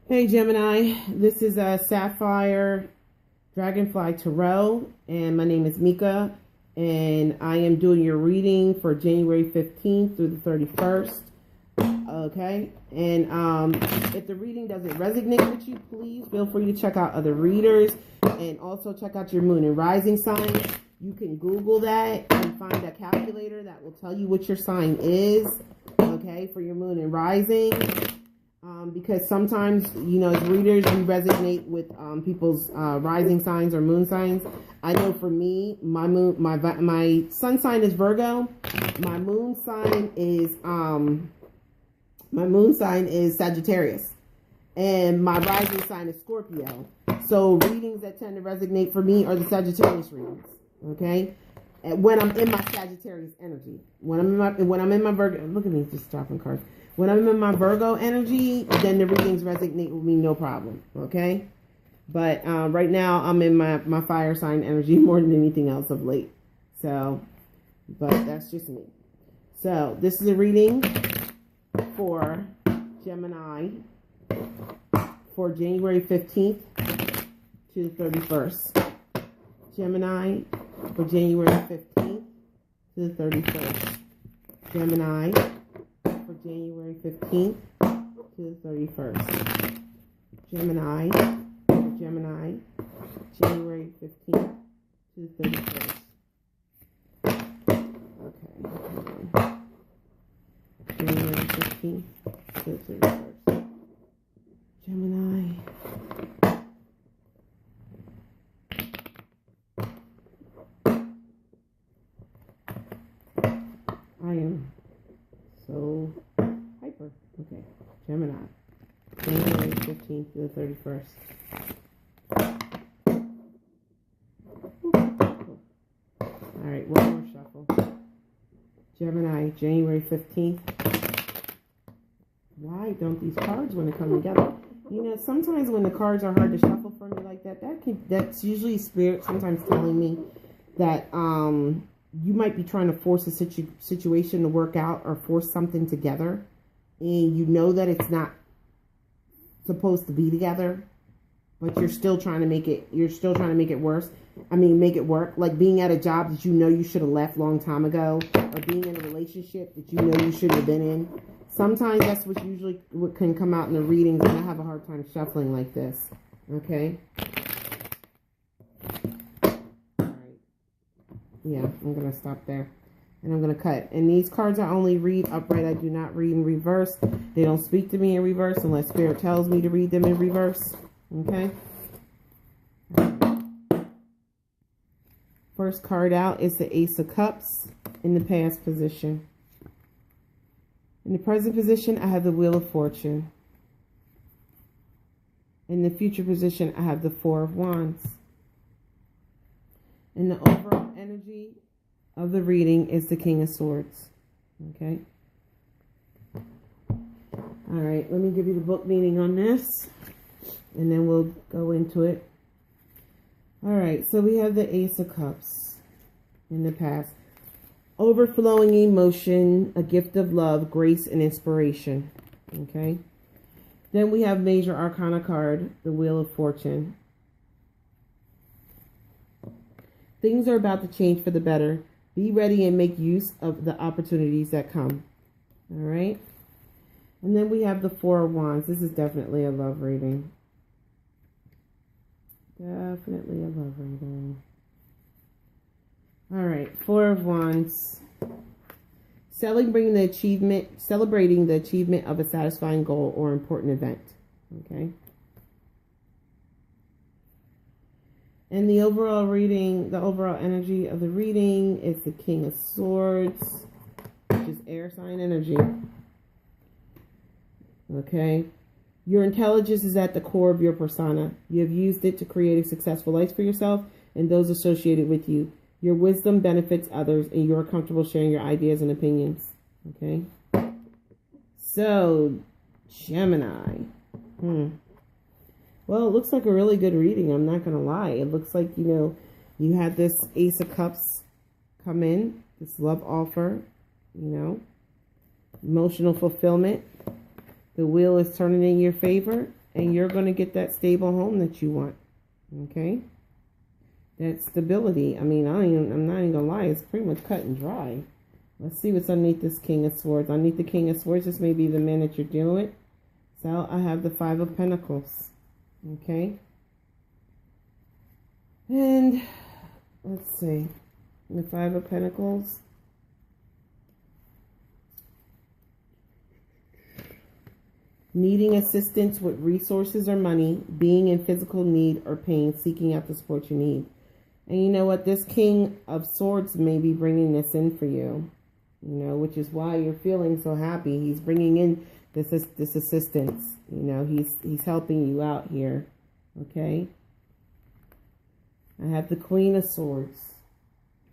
Hey Gemini, this is a Sapphire Dragonfly Tarot, and my name is Mika, and I am doing your reading for January 15th through the 31st. Okay, and if the reading doesn't resonate with you, please feel free to check out other readers, and also check out your moon and rising sign. You can Google that and find a calculator that will tell you what your sign is, okay, for your moon and rising. Because sometimes, you know, as readers, we resonate with people's rising signs or moon signs. I know for me, my sun sign is Virgo. My moon sign is Sagittarius, and my rising sign is Scorpio. So readings that tend to resonate for me are the Sagittarius readings. Okay, and when I'm in my Sagittarius energy, when I'm in my Virgo, look at me just dropping cards. When I'm in my Virgo energy, then the readings resonate with me, no problem, okay? But right now, I'm in my fire sign energy more than anything else of late. So, but that's just me. So, this is a reading for Gemini for January 15th to the 31st. Gemini for January 15th to the 31st. Gemini for January 15th to the 31st. Gemini, January 15th to the 31st. Okay, January 15th to the 31st. Gemini. I am so hyper. Okay, Gemini, January 15th to the 31st. All right, one more shuffle. Gemini, January 15th. Why don't these cards want to come together? You know, sometimes when the cards are hard to shuffle for me like that, that's usually spirit sometimes telling me that you might be trying to force a situation to work out or force something together, and you know that it's not supposed to be together, but you're still trying to make it worse. Make it work. Like being at a job that you know you should have left long time ago, or being in a relationship that you know you shouldn't have been in. Sometimes that's what can come out in the readings, and I have a hard time shuffling like this. Okay. Yeah, I'm going to stop there. And I'm going to cut. And these cards I only read upright. I do not read in reverse. They don't speak to me in reverse unless Spirit tells me to read them in reverse. Okay? First card out is the Ace of Cups in the past position. In the present position, I have the Wheel of Fortune. In the future position, I have the Four of Wands. And the overall energy of the reading is the King of Swords. Okay. All right. Let me give you the book meaning on this, and then we'll go into it. All right. So we have the Ace of Cups in the past. Overflowing emotion, a gift of love, grace, and inspiration. Okay. Then we have Major Arcana card, the Wheel of Fortune. Things are about to change for the better. Be ready and make use of the opportunities that come. All right. And then we have the Four of Wands. This is definitely a love reading. Definitely a love reading. All right. Four of Wands. Celebrating the achievement of a satisfying goal or important event. Okay. And the overall reading, the overall energy of the reading is the King of Swords, which is air sign energy. Okay. Your intelligence is at the core of your persona. You have used it to create a successful life for yourself and those associated with you. Your wisdom benefits others, and you are comfortable sharing your ideas and opinions. Okay. So, Gemini. Well, it looks like a really good reading. I'm not going to lie. It looks like, you know, you had this Ace of Cups come in, this love offer, you know, emotional fulfillment. The wheel is turning in your favor, And you're going to get that stable home that you want. Okay? That stability. I mean, I'm not even going to lie. It's pretty much cut and dry. Let's see what's underneath this King of Swords. Underneath the King of Swords, this may be the man that you're dealing with. So I have the Five of Pentacles. Okay? And let's see. The Five of Pentacles. Needing assistance with resources or money, being in physical need or pain, seeking out the support you need. And you know what? This King of Swords may be bringing this in for you. You know, which is why you're feeling so happy. He's bringing in this assistance. You know, he's helping you out here. Okay? I have the Queen of Swords.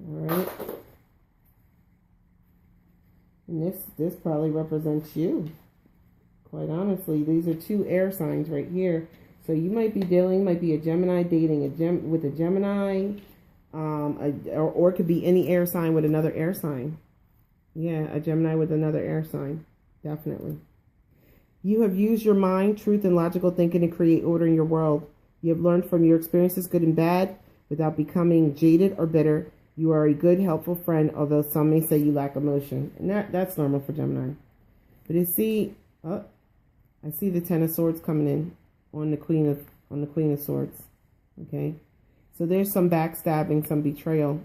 All right? And this probably represents you. Quite honestly, these are two air signs right here. So you might be a Gemini dating with a Gemini, or it could be any air sign with another air sign. Yeah, a Gemini with another air sign, definitely. You have used your mind, truth, and logical thinking to create order in your world. You have learned from your experiences, good and bad, without becoming jaded or bitter. You are a good, helpful friend, although some may say you lack emotion, and that's normal for Gemini. But you see, I see the Ten of Swords coming in on the Queen of Swords. Okay, so there's some backstabbing, some betrayal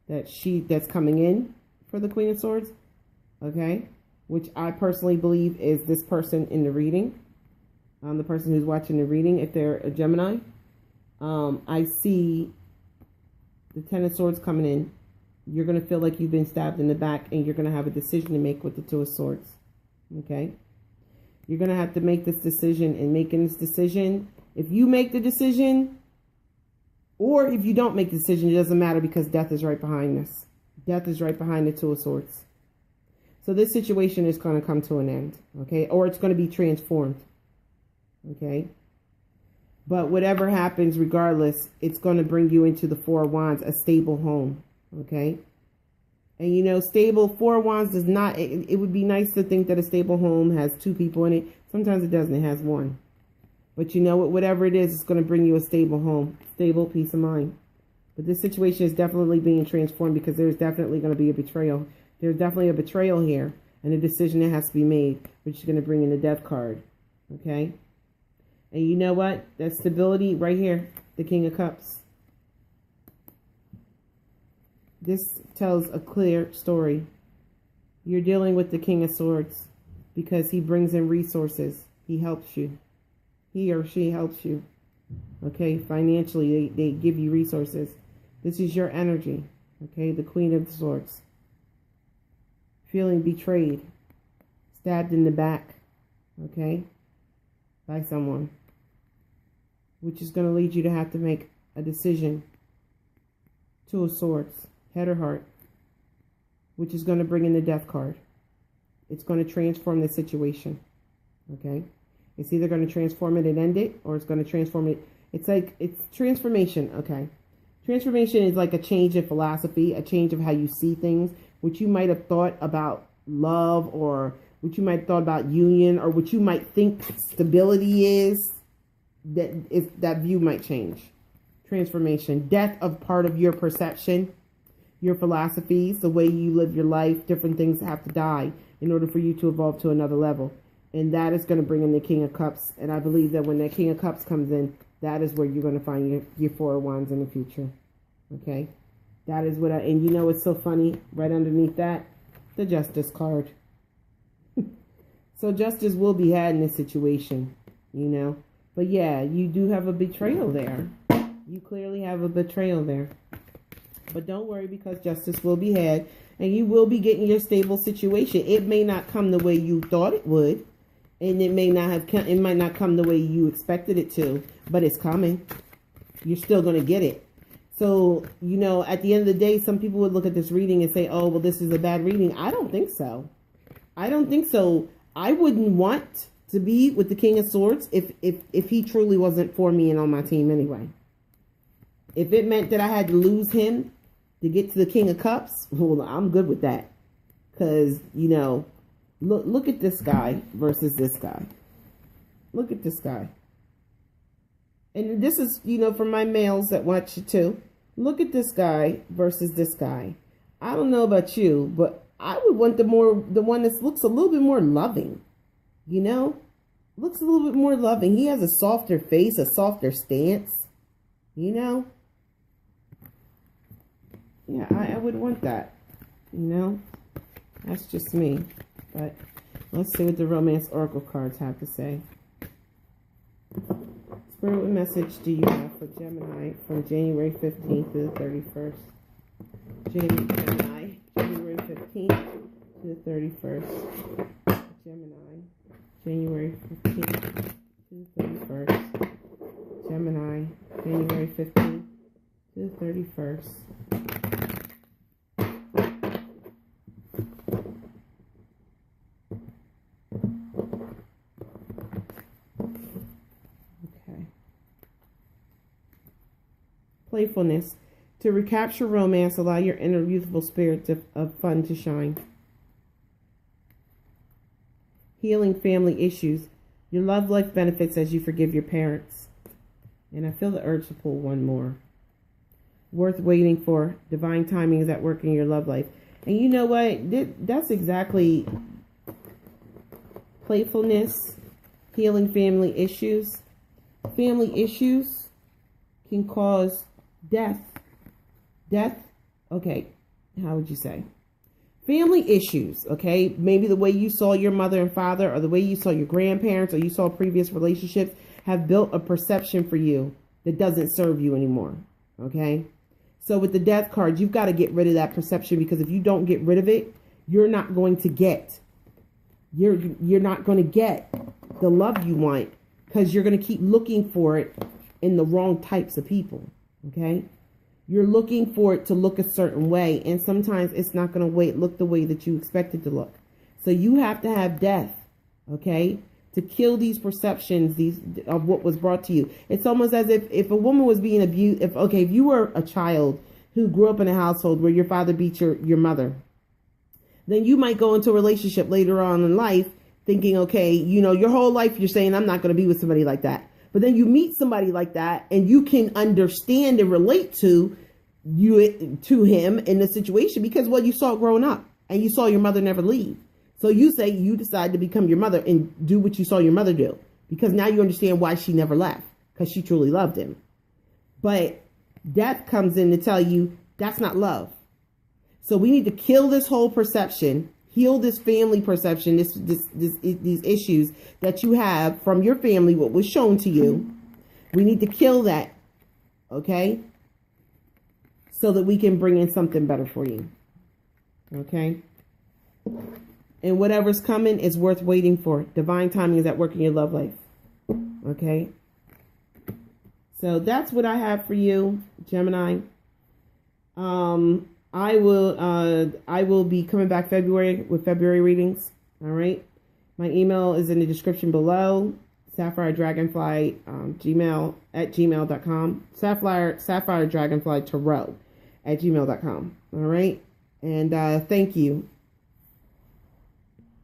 that's coming in for the Queen of Swords. Okay, which I personally believe is this person in the reading. The person who's watching the reading, if they're a Gemini. I see the Ten of Swords coming in. You're going to feel like you've been stabbed in the back, and you're going to have a decision to make with the Two of Swords. Okay. You're going to have to make this decision, and making this decision, if you make the decision, or if you don't make the decision, it doesn't matter, because death is right behind this. Death is right behind the Two of Swords. So this situation is going to come to an end, okay? Or it's going to be transformed, okay? But whatever happens, regardless, it's going to bring you into the Four of Wands, a stable home, okay? And you know, stable, Four of Wands does not, it would be nice to think that a stable home has two people in it. Sometimes it doesn't, it has one. But you know what, whatever it is, it's going to bring you a stable home, stable peace of mind. But this situation is definitely being transformed, because there's definitely going to be a betrayal. There's definitely a betrayal here, and a decision that has to be made, which is going to bring in the Death card. Okay? And you know what? That stability right here, the King of Cups. This tells a clear story. You're dealing with the King of Swords because he brings in resources. He helps you. He or she helps you. Okay, financially, they give you resources. This is your energy. Okay, the Queen of Swords. Feeling betrayed. Stabbed in the back. Okay, by someone. Which is going to lead you to have to make a decision. Two of Swords. Head or heart, which is going to bring in the Death card. It's going to transform the situation. Okay, it's either going to transform it and end it, or it's going to transform it. It's transformation. Okay, transformation is like a change in philosophy, a change of how you see things, which you might have thought about love, or what you might have thought about union, or what you might think stability is. That view might change. Transformation, death of part of your perception. Your philosophies, the way you live your life, different things have to die in order for you to evolve to another level. And that is going to bring in the King of Cups. And I believe that when that King of Cups comes in, that is where you're going to find your Four of Wands in the future. Okay? That is what and you know what's so funny? Right underneath that, the Justice card. So justice will be had in this situation, you know. But yeah, you do have a betrayal there. You clearly have a betrayal there. But don't worry, because justice will be had, and you will be getting your stable situation. It may not come the way you thought it would, and it might not come the way you expected it to, but it's coming. You're still going to get it. So, you know, at the end of the day, some people would look at this reading and say, oh, well, this is a bad reading. I don't think so. I don't think so. I wouldn't want to be with the King of Swords if he truly wasn't for me and on my team anyway. If it meant that I had to lose him to get to the King of Cups, well, I'm good with that. Because, you know, look at this guy versus this guy. Look at this guy. And this is, you know, for my males that watch it too. Look at this guy versus this guy. I don't know about you, but I would want the one that looks a little bit more loving. You know? Looks a little bit more loving. He has a softer face, a softer stance. You know? Yeah, I would want that. You know? That's just me. But let's see what the Romance Oracle cards have to say. Spirit, what message do you have for Gemini from January 15th to the 31st? Gemini, January 15th to the 31st. Gemini, January 15th to the 31st. Gemini, January 15th to the 31st. Playfulness. To recapture romance, allow your inner youthful spirit of fun to shine. Healing family issues. Your love life benefits as you forgive your parents. And I feel the urge to pull one more. Worth waiting for. Divine timing is at work in your love life. And you know what? That's exactly playfulness. Healing family issues. Family issues can cause death. Okay, how would you say? Family issues, okay? Maybe the way you saw your mother and father, or the way you saw your grandparents, or you saw previous relationships, have built a perception for you that doesn't serve you anymore, okay? So with the death card, you've got to get rid of that perception, because if you don't get rid of it, you're not going to get the love you want, because you're going to keep looking for it in the wrong types of people, okay? You're looking for it to look a certain way, and sometimes it's not going to look the way that you expect it to look. So you have to have death, okay, to kill these perceptions of what was brought to you. It's almost as if a woman was being abused. If you were a child who grew up in a household where your father beat your mother, then you might go into a relationship later on in life thinking, okay, you know, your whole life you're saying, I'm not going to be with somebody like that. But then you meet somebody like that, and you can understand and relate to him in the situation because, well, you saw it growing up, and you saw your mother never leave. So you decide to become your mother and do what you saw your mother do, because now you understand why she never left, because she truly loved him. But death comes in to tell you that's not love. So we need to kill this whole perception. Heal this family perception, these issues that you have from your family, what was shown to you. We need to kill that, okay? So that we can bring in something better for you, okay? And whatever's coming is worth waiting for. Divine timing is at work in your love life, okay? So that's what I have for you, Gemini. I will be coming back February with February readings. All right. My email is in the description below. SapphireDragonfly gmail.com. SapphireDragonfly Tarot @gmail.com. All right. And thank you.